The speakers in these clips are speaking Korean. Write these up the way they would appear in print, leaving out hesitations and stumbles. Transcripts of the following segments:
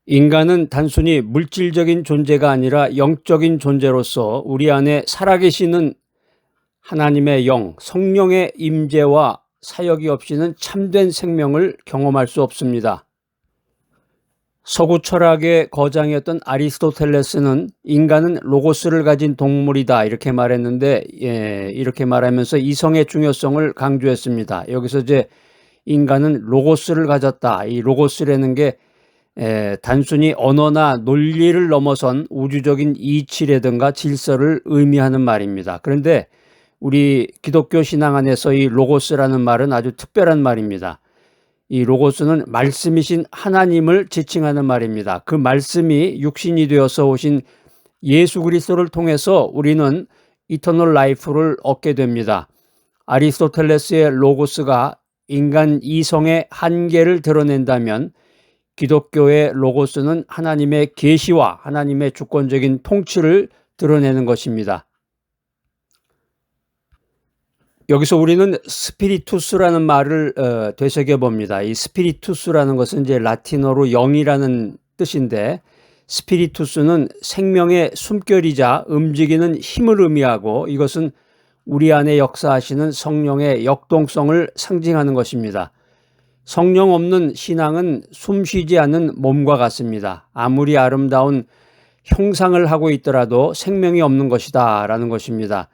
인간은 단순히 물질적인 존재가 아니라 영적인 존재로서 우리 안에 살아계시는 하나님의 영, 성령의 임재와 사역이 없이는 참된 생명을 경험할 수 없습니다. 서구 철학의 거장이었던 아리스토텔레스는 인간은 로고스를 가진 동물이다 이렇게 말했는데, 이렇게 말하면서 이성의 중요성을 강조했습니다. 여기서 이제 인간은 로고스를 가졌다. 이 로고스라는 게 단순히 언어나 논리를 넘어선 우주적인 이치라든가 질서를 의미하는 말입니다. 그런데 우리 기독교 신앙 안에서 이 로고스라는 말은 아주 특별한 말입니다. 이 로고스는 말씀이신 하나님을 지칭하는 말입니다. 그 말씀이 육신이 되어서 오신 예수 그리스도를 통해서 우리는 이터널 라이프를 얻게 됩니다. 아리스토텔레스의 로고스가 인간 이성의 한계를 드러낸다면 기독교의 로고스는 하나님의 계시와 하나님의 주권적인 통치를 드러내는 것입니다. 여기서 우리는 스피리투스라는 말을 되새겨 봅니다. 이 스피리투스라는 것은 이제 라틴어로 영이라는 뜻인데, 스피리투스는 생명의 숨결이자 움직이는 힘을 의미하고, 이것은 우리 안에 역사하시는 성령의 역동성을 상징하는 것입니다. 성령 없는 신앙은 숨쉬지 않는 몸과 같습니다. 아무리 아름다운 형상을 하고 있더라도 생명이 없는 것이다 라는 것입니다.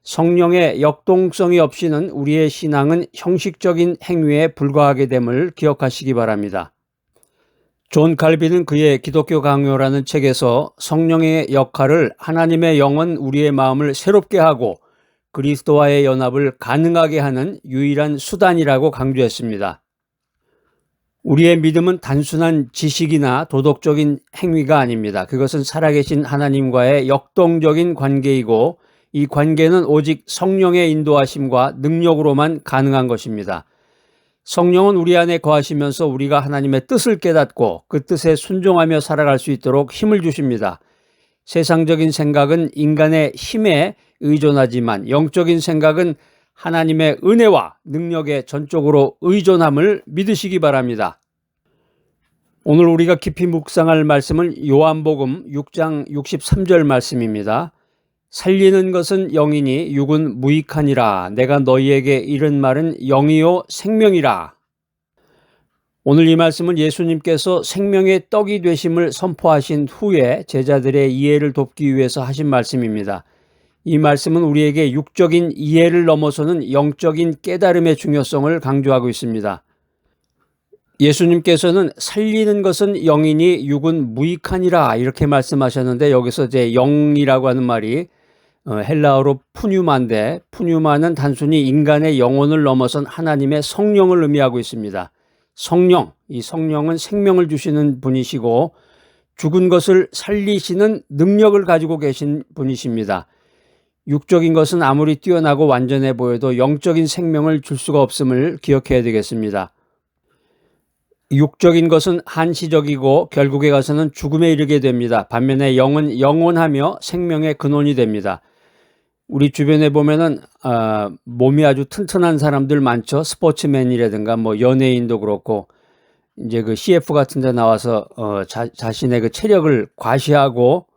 성령의 역동성이 없이는 우리의 신앙은 형식적인 행위에 불과하게 됨을 기억하시기 바랍니다. 존 칼빈은 그의 기독교 강요라는 책에서 성령의 역할을 하나님의 영은 우리의 마음을 새롭게 하고 그리스도와의 연합을 가능하게 하는 유일한 수단이라고 강조했습니다. 우리의 믿음은 단순한 지식이나 도덕적인 행위가 아닙니다. 그것은 살아계신 하나님과의 역동적인 관계이고, 이 관계는 오직 성령의 인도하심과 능력으로만 가능한 것입니다. 성령은 우리 안에 거하시면서 우리가 하나님의 뜻을 깨닫고 그 뜻에 순종하며 살아갈 수 있도록 힘을 주십니다. 세상적인 생각은 인간의 힘에 의존하지만 영적인 생각은 하나님의 은혜와 능력에 전적으로 의존함을 믿으시기 바랍니다. 오늘 우리가 깊이 묵상할 말씀은 요한복음 6장 63절 말씀입니다. 살리는 것은 영이니 육은 무익하니라. 내가 너희에게 이른 말은 영이요 생명이라. 오늘 이 말씀은 예수님께서 생명의 떡이 되심을 선포하신 후에 제자들의 이해를 돕기 위해서 하신 말씀입니다. 이 말씀은 우리에게 육적인 이해를 넘어서는 영적인 깨달음의 중요성을 강조하고 있습니다. 예수님께서는 살리는 것은 영이니 육은 무익하니라 이렇게 말씀하셨는데, 여기서 이제 영이라고 하는 말이 헬라어로 푸뉴마인데, 푸뉴마는 단순히 인간의 영혼을 넘어선 하나님의 성령을 의미하고 있습니다. 성령, 이 성령은 생명을 주시는 분이시고 죽은 것을 살리시는 능력을 가지고 계신 분이십니다. 육적인 것은 아무리 뛰어나고 완전해 보여도 영적인 생명을 줄 수가 없음을 기억해야 되겠습니다. 육적인 것은 한시적이고 결국에 가서는 죽음에 이르게 됩니다. 반면에 영은 영원하며 생명의 근원이 됩니다. 우리 주변에 보면은 몸이 아주 튼튼한 사람들 많죠. 스포츠맨이라든가 뭐 연예인도 그렇고, 이제 그 CF 같은 데 나와서 자신의 그 체력을 과시하고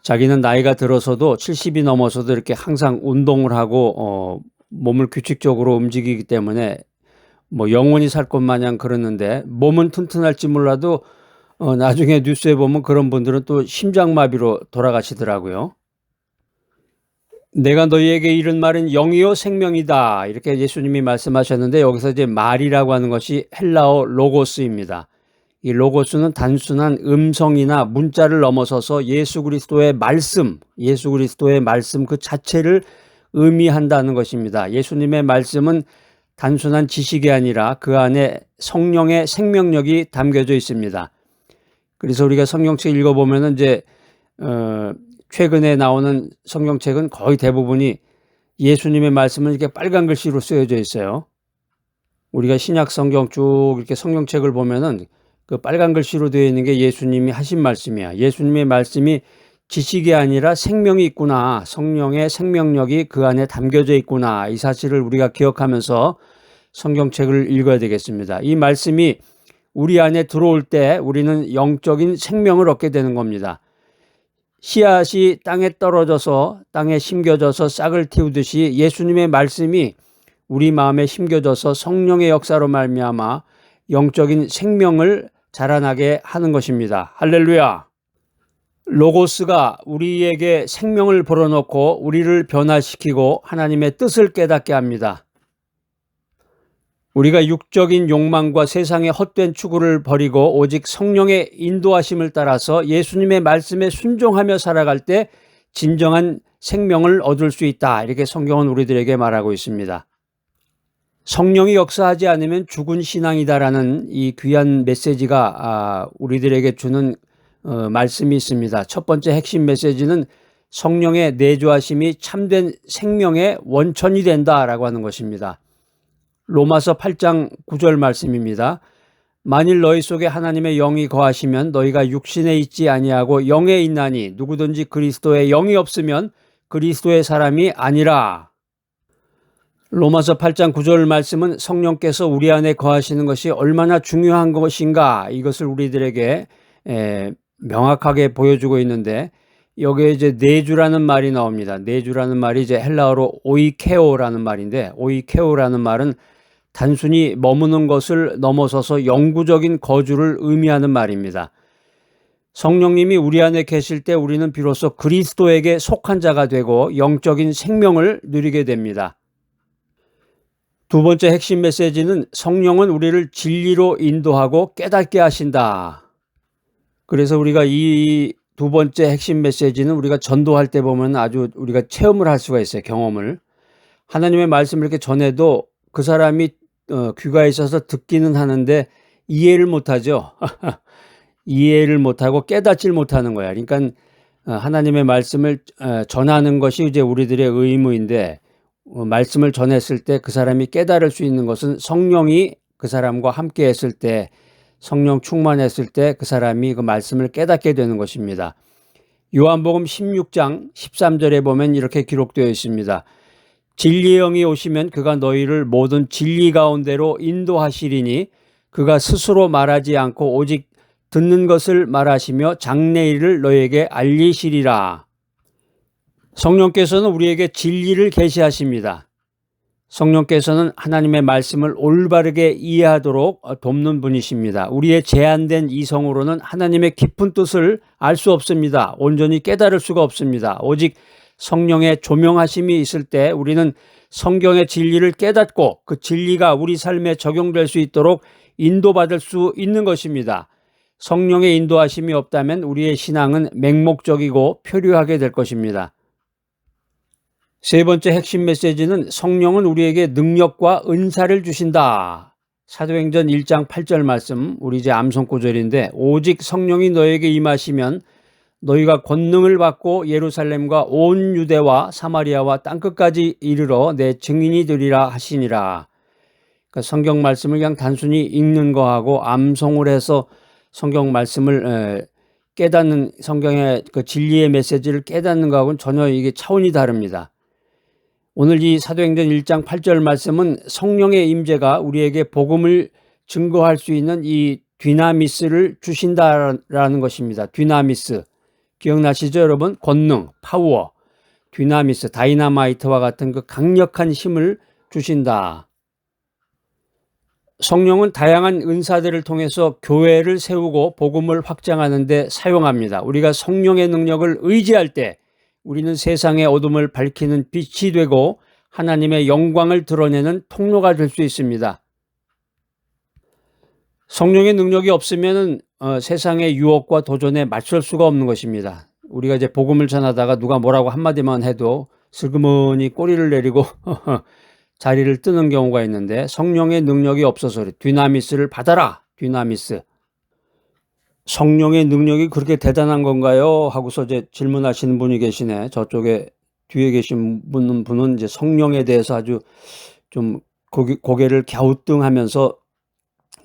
자기는 나이가 들어서도 70이 넘어서도 이렇게 항상 운동을 하고 몸을 규칙적으로 움직이기 때문에 뭐 영원히 살 것 마냥 그러는데, 몸은 튼튼할지 몰라도 나중에 뉴스에 보면 그런 분들은 또 심장마비로 돌아가시더라고요. 내가 너희에게 이른 말은 영이요 생명이다 이렇게 예수님이 말씀하셨는데, 여기서 이제 말이라고 하는 것이 헬라어 로고스입니다. 이 로고스는 단순한 음성이나 문자를 넘어서서 예수 그리스도의 말씀 그 자체를 의미한다는 것입니다. 예수님의 말씀은 단순한 지식이 아니라 그 안에 성령의 생명력이 담겨져 있습니다. 그래서 우리가 성경책 읽어보면 이제 최근에 나오는 성경책은 거의 대부분이 예수님의 말씀은 이렇게 빨간 글씨로 쓰여져 있어요. 우리가 신약 성경 쭉 이렇게 성경책을 보면은 그 빨간 글씨로 되어 있는 게 예수님이 하신 말씀이야. 예수님의 말씀이 지식이 아니라 생명이 있구나. 성령의 생명력이 그 안에 담겨져 있구나. 이 사실을 우리가 기억하면서 성경책을 읽어야 되겠습니다. 이 말씀이 우리 안에 들어올 때 우리는 영적인 생명을 얻게 되는 겁니다. 씨앗이 땅에 떨어져서 땅에 심겨져서 싹을 틔우듯이 예수님의 말씀이 우리 마음에 심겨져서 성령의 역사로 말미암아 영적인 생명을 자라나게 하는 것입니다. 할렐루야. 로고스가 우리에게 생명을 불어넣고 우리를 변화시키고 하나님의 뜻을 깨닫게 합니다. 우리가 육적인 욕망과 세상의 헛된 추구를 버리고 오직 성령의 인도하심을 따라서 예수님의 말씀에 순종하며 살아갈 때 진정한 생명을 얻을 수 있다. 이렇게 성경은 우리들에게 말하고 있습니다. 성령이 역사하지 않으면 죽은 신앙이다라는 이 귀한 메시지가 우리들에게 주는 말씀이 있습니다. 첫 번째 핵심 메시지는 성령의 내주하심이 참된 생명의 원천이 된다라고 하는 것입니다. 로마서 8장 9절 말씀입니다. 만일 너희 속에 하나님의 영이 거하시면 너희가 육신에 있지 아니하고 영에 있나니 누구든지 그리스도의 영이 없으면 그리스도의 사람이 아니라. 로마서 8장 9절 말씀은 성령께서 우리 안에 거하시는 것이 얼마나 중요한 것인가 이것을 우리들에게 명확하게 보여주고 있는데 여기에 이제 내주라는 말이 나옵니다. 내주라는 말이 이제 헬라어로 오이케오라는 말인데 오이케오라는 말은 단순히 머무는 것을 넘어서서 영구적인 거주를 의미하는 말입니다. 성령님이 우리 안에 계실 때 우리는 비로소 그리스도에게 속한 자가 되고 영적인 생명을 누리게 됩니다. 두 번째 핵심 메시지는 성령은 우리를 진리로 인도하고 깨닫게 하신다. 그래서 우리가 이 두 번째 핵심 메시지는 우리가 전도할 때 보면 아주 우리가 체험을 할 수가 있어요. 경험을. 하나님의 말씀을 이렇게 전해도 그 사람이 귀가 있어서 듣기는 하는데 이해를 못하죠. 이해를 못하고 깨닫질 못하는 거야. 그러니까 하나님의 말씀을 전하는 것이 이제 우리들의 의무인데 말씀을 전했을 때 그 사람이 깨달을 수 있는 것은 성령이 그 사람과 함께 했을 때 성령 충만했을 때 그 사람이 그 말씀을 깨닫게 되는 것입니다. 요한복음 16장 13절에 보면 이렇게 기록되어 있습니다. 진리의 영이 오시면 그가 너희를 모든 진리 가운데로 인도하시리니 그가 스스로 말하지 않고 오직 듣는 것을 말하시며 장래일을 너희에게 알리시리라. 성령께서는 우리에게 진리를 계시하십니다. 성령께서는 하나님의 말씀을 올바르게 이해하도록 돕는 분이십니다. 우리의 제한된 이성으로는 하나님의 깊은 뜻을 알 수 없습니다. 온전히 깨달을 수가 없습니다. 오직 성령의 조명하심이 있을 때 우리는 성경의 진리를 깨닫고 그 진리가 우리 삶에 적용될 수 있도록 인도받을 수 있는 것입니다. 성령의 인도하심이 없다면 우리의 신앙은 맹목적이고 표류하게 될 것입니다. 세 번째 핵심 메시지는 성령은 우리에게 능력과 은사를 주신다. 사도행전 1장 8절 말씀, 우리 이제 암송구절인데 오직 성령이 너에게 임하시면 너희가 권능을 받고 예루살렘과 온 유대와 사마리아와 땅끝까지 이르러 내 증인이 되리라 하시니라. 그러니까 성경 말씀을 그냥 단순히 읽는 거하고 암송을 해서 성경 말씀을 깨닫는 성경의 그 진리의 메시지를 깨닫는 거하고는 전혀 이게 차원이 다릅니다. 오늘 이 사도행전 1장 8절 말씀은 성령의 임재가 우리에게 복음을 증거할 수 있는 이 디나미스를 주신다라는 것입니다. 디나미스. 기억나시죠, 여러분? 권능, 파워, 디나미스, 다이나마이트와 같은 그 강력한 힘을 주신다. 성령은 다양한 은사들을 통해서 교회를 세우고 복음을 확장하는 데 사용합니다. 우리가 성령의 능력을 의지할 때 우리는 세상의 어둠을 밝히는 빛이 되고 하나님의 영광을 드러내는 통로가 될 수 있습니다. 성령의 능력이 없으면 세상의 유혹과 도전에 맞설 수가 없는 것입니다. 우리가 이제 복음을 전하다가 누가 뭐라고 한마디만 해도 슬그머니 꼬리를 내리고 자리를 뜨는 경우가 있는데 성령의 능력이 없어서 그래. 디나미스를 받아라. 디나미스. 성령의 능력이 그렇게 대단한 건가요? 하고서 이제 질문하시는 분이 계시네. 저쪽에 뒤에 계신 분은 이제 성령에 대해서 아주 좀 고개를 갸우뚱하면서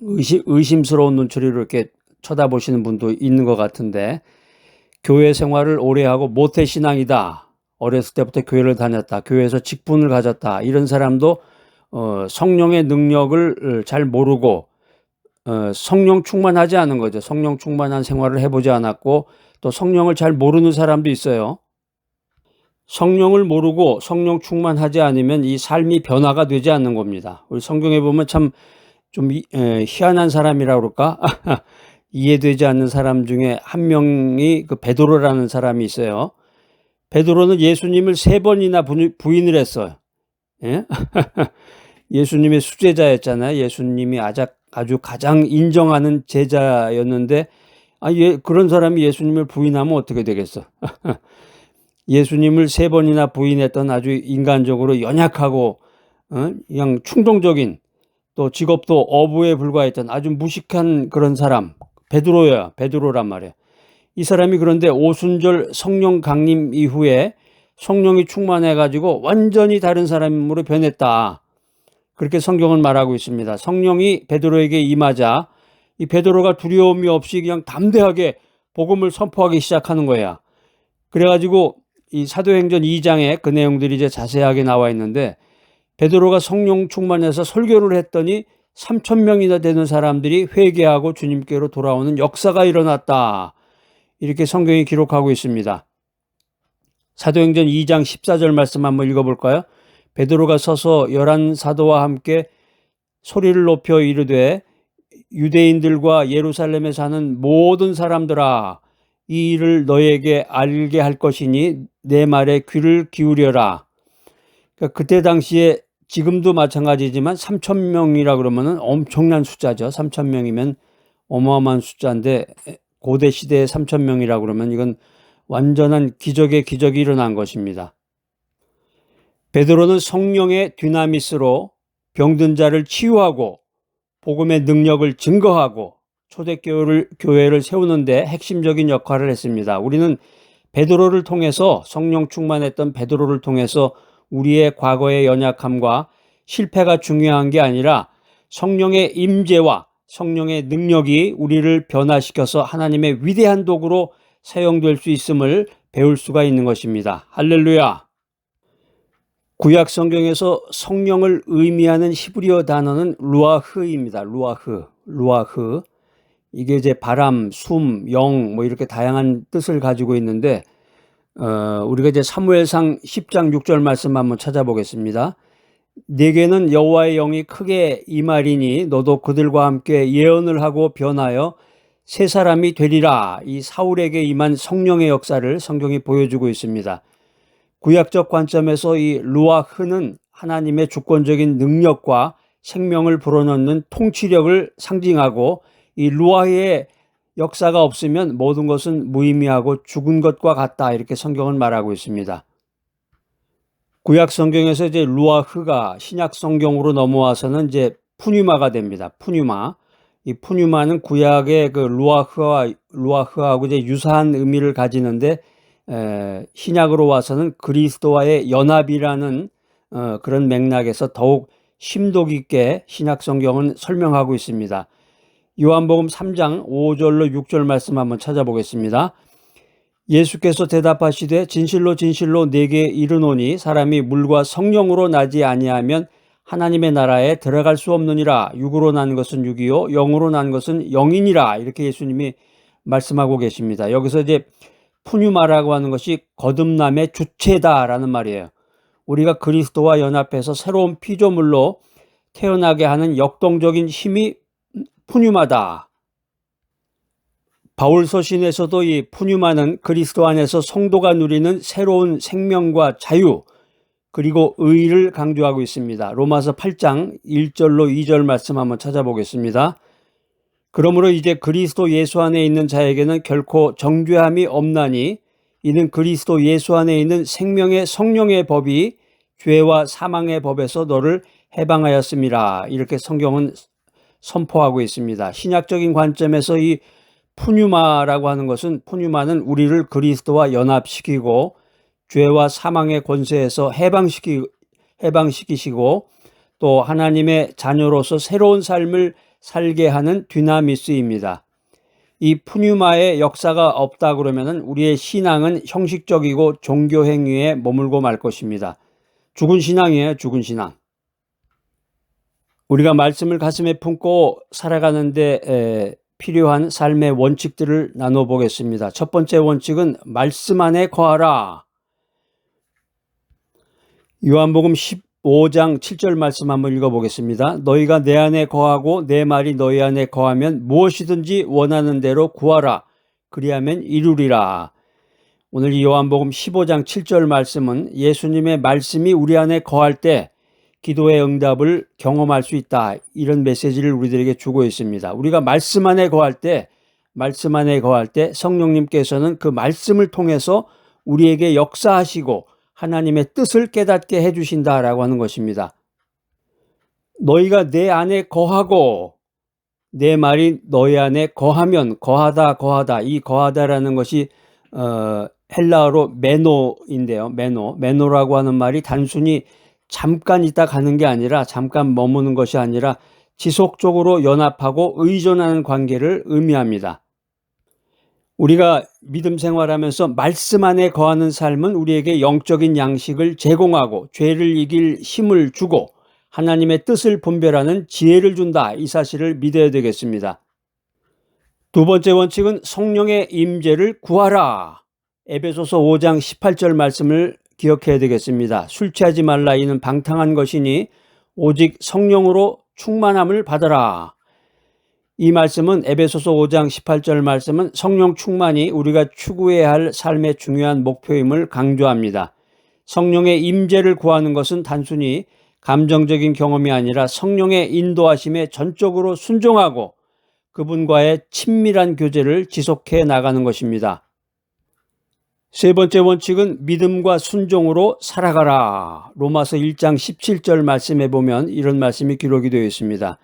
의심스러운 눈초리로 이렇게 쳐다보시는 분도 있는 것 같은데 교회 생활을 오래 하고 모태신앙이다. 어렸을 때부터 교회를 다녔다. 교회에서 직분을 가졌다. 이런 사람도 성령의 능력을 잘 모르고 성령 충만하지 않은 거죠. 성령 충만한 생활을 해보지 않았고 또 성령을 잘 모르는 사람도 있어요. 성령을 모르고 성령 충만하지 않으면 이 삶이 변화가 되지 않는 겁니다. 우리 성경에 보면 참 좀 희한한 사람이라고 그럴까? 이해되지 않는 사람 중에 한 명이 그 베드로라는 사람이 있어요. 베드로는 예수님을 3번이나 부인을 했어요. 예? 예수님의 수제자였잖아요. 예수님이 아주 가장 인정하는 제자였는데 그런 사람이 예수님을 부인하면 어떻게 되겠어? 예수님을 3번이나 부인했던 아주 인간적으로 연약하고 그냥 충동적인, 또 직업도 어부에 불과했던 아주 무식한 그런 사람, 베드로란 말이에요. 이 사람이 그런데 오순절 성령 강림 이후에 성령이 충만해가지고 완전히 다른 사람으로 변했다. 그렇게 성경은 말하고 있습니다. 성령이 베드로에게 임하자 이 베드로가 두려움이 없이 그냥 담대하게 복음을 선포하기 시작하는 거야. 그래가지고 이 사도행전 2장에 그 내용들이 이제 자세하게 나와 있는데, 베드로가 성령 충만해서 설교를 했더니 3,000명이나 되는 사람들이 회개하고 주님께로 돌아오는 역사가 일어났다. 이렇게 성경이 기록하고 있습니다. 사도행전 2장 14절 말씀 한번 읽어볼까요? 베드로가 서서 11사도와 함께 소리를 높여 이르되 유대인들과 예루살렘에 사는 모든 사람들아, 이 일을 너에게 알게 할 것이니 내 말에 귀를 기울여라. 그러니까 그때 당시에, 지금도 마찬가지지만 3,000명이라 그러면은 엄청난 숫자죠. 3,000명이면 어마어마한 숫자인데 고대 시대에 3,000명이라 그러면 이건 완전한 기적이 일어난 것입니다. 베드로는 성령의 dynamis로 병든 자를 치유하고 복음의 능력을 증거하고 초대교회를 세우는데 핵심적인 역할을 했습니다. 우리는 베드로를 통해서, 성령 충만했던 베드로를 통해서 우리의 과거의 연약함과 실패가 중요한 게 아니라 성령의 임재와 성령의 능력이 우리를 변화시켜서 하나님의 위대한 도구로 사용될 수 있음을 배울 수가 있는 것입니다. 할렐루야. 구약 성경에서 성령을 의미하는 히브리어 단어는 루아흐입니다. 루아흐. 이게 이제 바람, 숨, 영, 이렇게 다양한 뜻을 가지고 있는데, 우리가 이제 사무엘상 10장 6절 말씀 한번 찾아보겠습니다. 네게는 여호와의 영이 크게 임하리니 너도 그들과 함께 예언을 하고 변하여 새 사람이 되리라. 이 사울에게 임한 성령의 역사를 성경이 보여주고 있습니다. 구약적 관점에서 이 루아흐는 하나님의 주권적인 능력과 생명을 불어넣는 통치력을 상징하고, 이 루아흐의 역사가 없으면 모든 것은 무의미하고 죽은 것과 같다. 이렇게 성경은 말하고 있습니다. 구약 성경에서 이제 루아흐가 신약 성경으로 넘어와서는 이제 푸뉴마가 됩니다. 이 푸뉴마는 구약의 그 루아흐하고 이제 유사한 의미를 가지는데, 신약으로 와서는 그리스도와의 연합이라는 그런 맥락에서 더욱 심도 깊게 신약 성경은 설명하고 있습니다. 요한복음 3장 5절로 6절 말씀 한번 찾아보겠습니다. 예수께서 대답하시되 진실로 진실로 내게 이르노니 사람이 물과 성령으로 나지 아니하면 하나님의 나라에 들어갈 수 없느니라. 육으로 난 것은 육이요 영으로 난 것은 영이니라. 이렇게 예수님이 말씀하고 계십니다. 여기서 이제 푸뉴마라고 하는 것이 거듭남의 주체다라는 말이에요. 우리가 그리스도와 연합해서 새로운 피조물로 태어나게 하는 역동적인 힘이 푸뉴마다. 바울 서신에서도 이 푸뉴마는 그리스도 안에서 성도가 누리는 새로운 생명과 자유, 그리고 의를 강조하고 있습니다. 로마서 8장 1절로 2절 말씀 한번 찾아보겠습니다. 그러므로 이제 그리스도 예수 안에 있는 자에게는 결코 정죄함이 없나니 이는 그리스도 예수 안에 있는 생명의 성령의 법이 죄와 사망의 법에서 너를 해방하였음이라. 이렇게 성경은 선포하고 있습니다. 신약적인 관점에서 이 푸뉴마라고 하는 것은, 푸뉴마는 우리를 그리스도와 연합시키고 죄와 사망의 권세에서 해방시키시고 또 하나님의 자녀로서 새로운 삶을 살게 하는 dynamis입니다. 이 푸뉴마의 역사가 없다 그러면은 우리의 신앙은 형식적이고 종교 행위에 머물고 말 것입니다. 죽은 신앙이에요, 죽은 신앙. 우리가 말씀을 가슴에 품고 살아가는데 필요한 삶의 원칙들을 나눠보겠습니다. 첫 번째 원칙은 말씀 안에 거하라. 요한복음 15장 7절 말씀 한번 읽어보겠습니다. 너희가 내 안에 거하고 내 말이 너희 안에 거하면 무엇이든지 원하는 대로 구하라. 그리하면 이루리라. 오늘 이 요한복음 15장 7절 말씀은 예수님의 말씀이 우리 안에 거할 때 기도의 응답을 경험할 수 있다. 이런 메시지를 우리들에게 주고 있습니다. 우리가 말씀 안에 거할 때 성령님께서는 그 말씀을 통해서 우리에게 역사하시고 하나님의 뜻을 깨닫게 해주신다라고 하는 것입니다. 너희가 내 안에 거하고 내 말이 너희 안에 거하면, 거하다. 이 거하다라는 것이 헬라어로 메노인데요. 메노라고 하는 말이 단순히 잠깐 있다 가는 게 아니라, 잠깐 머무는 것이 아니라 지속적으로 연합하고 의존하는 관계를 의미합니다. 우리가 믿음 생활하면서 말씀 안에 거하는 삶은 우리에게 영적인 양식을 제공하고 죄를 이길 힘을 주고 하나님의 뜻을 분별하는 지혜를 준다. 이 사실을 믿어야 되겠습니다. 두 번째 원칙은 성령의 임재를 구하라. 에베소서 5장 18절 말씀을 기억해야 되겠습니다. 술 취하지 말라. 이는 방탕한 것이니 오직 성령으로 충만함을 받아라. 이 말씀은 에베소서 5장 18절 말씀은 성령 충만이 우리가 추구해야 할 삶의 중요한 목표임을 강조합니다. 성령의 임재를 구하는 것은 단순히 감정적인 경험이 아니라 성령의 인도하심에 전적으로 순종하고 그분과의 친밀한 교제를 지속해 나가는 것입니다. 세 번째 원칙은 믿음과 순종으로 살아가라. 로마서 1장 17절 말씀에 보면 이런 말씀이 기록이 되어 있습니다.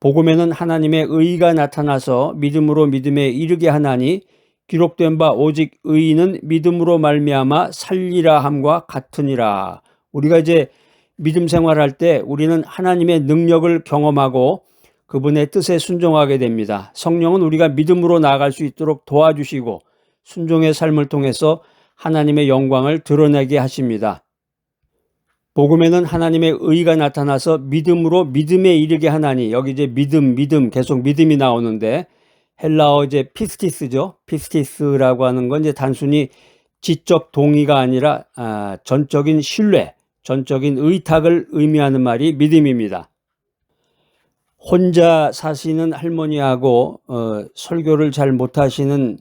복음에는 하나님의 의가 나타나서 믿음으로 믿음에 이르게 하나니 기록된 바 오직 의인은 믿음으로 말미암아 살리라 함과 같으니라. 우리가 이제 믿음 생활할 때 우리는 하나님의 능력을 경험하고 그분의 뜻에 순종하게 됩니다. 성령은 우리가 믿음으로 나아갈 수 있도록 도와주시고 순종의 삶을 통해서 하나님의 영광을 드러내게 하십니다. 복음에는 하나님의 의가 나타나서 믿음으로 믿음에 이르게 하나니, 여기 이제 믿음 계속 믿음이 나오는데 헬라어 이제 피스티스죠. 피스티스라고 하는 건 이제 단순히 지적 동의가 아니라 전적인 신뢰, 전적인 의탁을 의미하는 말이 믿음입니다. 혼자 사시는 할머니하고 설교를 잘 못하시는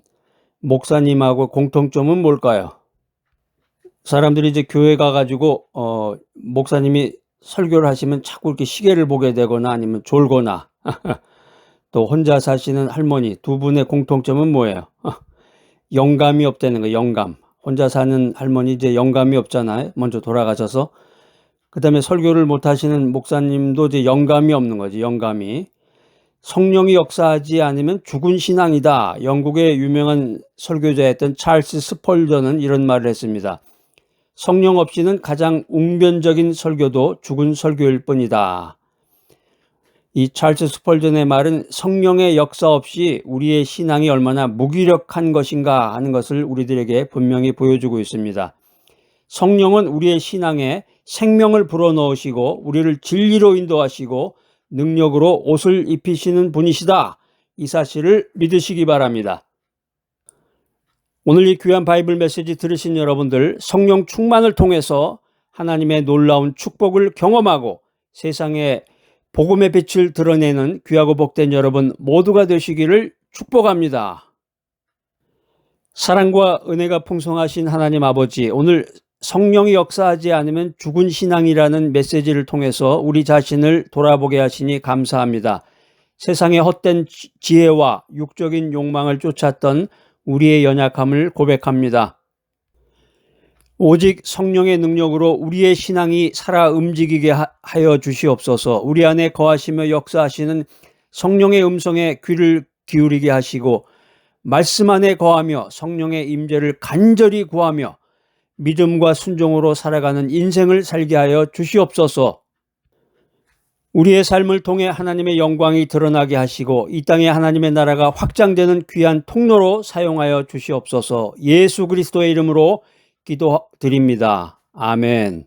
목사님하고 공통점은 뭘까요? 사람들이 이제 교회 가가지고 목사님이 설교를 하시면 자꾸 이렇게 시계를 보게 되거나 아니면 졸거나 또 혼자 사시는 할머니 두 분의 공통점은 뭐예요? 영감이 없다는 거예요. 영감. 혼자 사는 할머니 이제 영감이 없잖아요. 먼저 돌아가셔서. 그 다음에 설교를 못 하시는 목사님도 이제 영감이 없는 거지. 영감이. 성령이 역사하지 않으면 죽은 신앙이다. 영국의 유명한 설교자였던 찰스 스펄전은 이런 말을 했습니다. 성령 없이는 가장 웅변적인 설교도 죽은 설교일 뿐이다. 이 찰스 스펄전의 말은 성령의 역사 없이 우리의 신앙이 얼마나 무기력한 것인가 하는 것을 우리들에게 분명히 보여주고 있습니다. 성령은 우리의 신앙에 생명을 불어넣으시고 우리를 진리로 인도하시고 능력으로 옷을 입히시는 분이시다. 이 사실을 믿으시기 바랍니다. 오늘 이 귀한 바이블 메시지 들으신 여러분들, 성령 충만을 통해서 하나님의 놀라운 축복을 경험하고 세상에 복음의 빛을 드러내는 귀하고 복된 여러분 모두가 되시기를 축복합니다. 사랑과 은혜가 풍성하신 하나님 아버지, 오늘 성령이 역사하지 않으면 죽은 신앙이라는 메시지를 통해서 우리 자신을 돌아보게 하시니 감사합니다. 세상의 헛된 지혜와 육적인 욕망을 쫓았던 우리의 연약함을 고백합니다. 오직 성령의 능력으로 우리의 신앙이 살아 움직이게 하여 주시옵소서. 우리 안에 거하시며 역사하시는 성령의 음성에 귀를 기울이게 하시고 말씀 안에 거하며 성령의 임재를 간절히 구하며 믿음과 순종으로 살아가는 인생을 살게 하여 주시옵소서. 우리의 삶을 통해 하나님의 영광이 드러나게 하시고 이 땅에 하나님의 나라가 확장되는 귀한 통로로 사용하여 주시옵소서. 예수 그리스도의 이름으로 기도드립니다. 아멘.